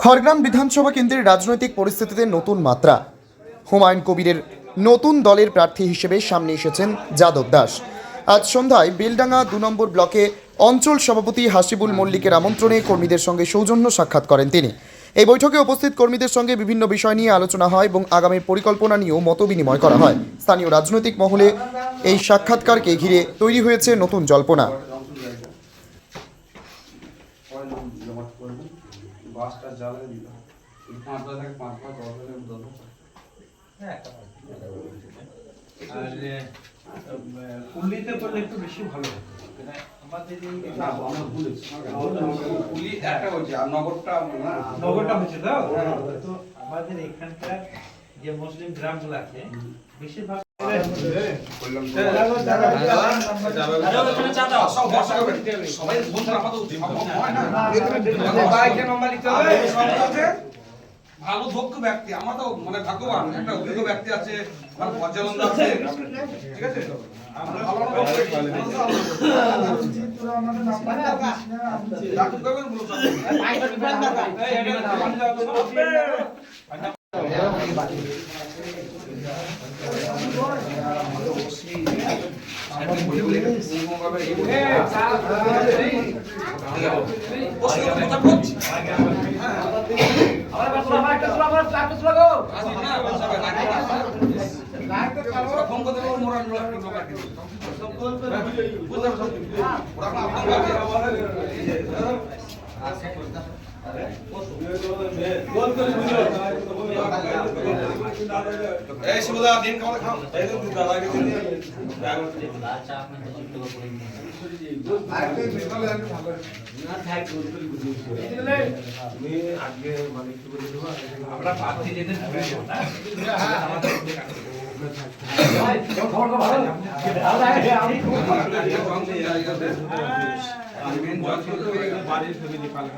খড়গ্রাম বিধানসভা কেন্দ্রের রাজনৈতিক পরিস্থিতিতে নতুন মাত্রা। হুমায়ুন কবিরের নতুন দলের প্রার্থী হিসেবে সামনে এসেছেন যাদব দাস। আজ সন্ধ্যায় বেলডাঙ্গা ২ নম্বর ব্লকে অঞ্চল সভাপতি হাসিবুল মল্লিকের আমন্ত্রণে কর্মীদের সঙ্গে সৌজন্য সাক্ষাৎ করেন তিনি। এই বৈঠকে উপস্থিত কর্মীদের সঙ্গে বিভিন্ন বিষয় নিয়ে আলোচনা হয় এবং আগামী পরিকল্পনা নিয়েও মতবিনিময় করা হয়। স্থানীয় রাজনৈতিক মহলে এই সাক্ষাৎকারকে ঘিরে তৈরি হয়েছে নতুন জল্পনা। বাসটা জ্বালিয়ে দিল 5 থেকে 5 10 দল হ্যাঁ আর পুলিতে করলে একটু বেশি ভালো হতো মানে আমাদের এই না আমরা বলেছি পুলি একটা হচ্ছে আর নগরটা হচ্ছে তো তো আমাদের এখানকার যে মুসলিম গ্রামগুলো আছে বেশিরভাগ সবাই ভালো দক্ষ ব্যক্তি আমার তো মানে ভাগ্যবান একটা অভিজ্ঞ ব্যক্তি আছে আমার পর্যালন আছে ঠিক আছে এই শিবদা দিন খাবার খাও এই তো দাদাকে দিন আচ্ছা আপনি তো ছোট করে নিন আরেকটা মেটালে আমি ভালো না থাক গোল করে বুঝিয়েছি আমি আগে মানে একটু বলে দেব আমরা পার্টি যেদিন ঘুরে যাব না আমাদের ভাই খবর তো ভালো আমি মেন জজ বাড়ির ফ্যামিলি পালন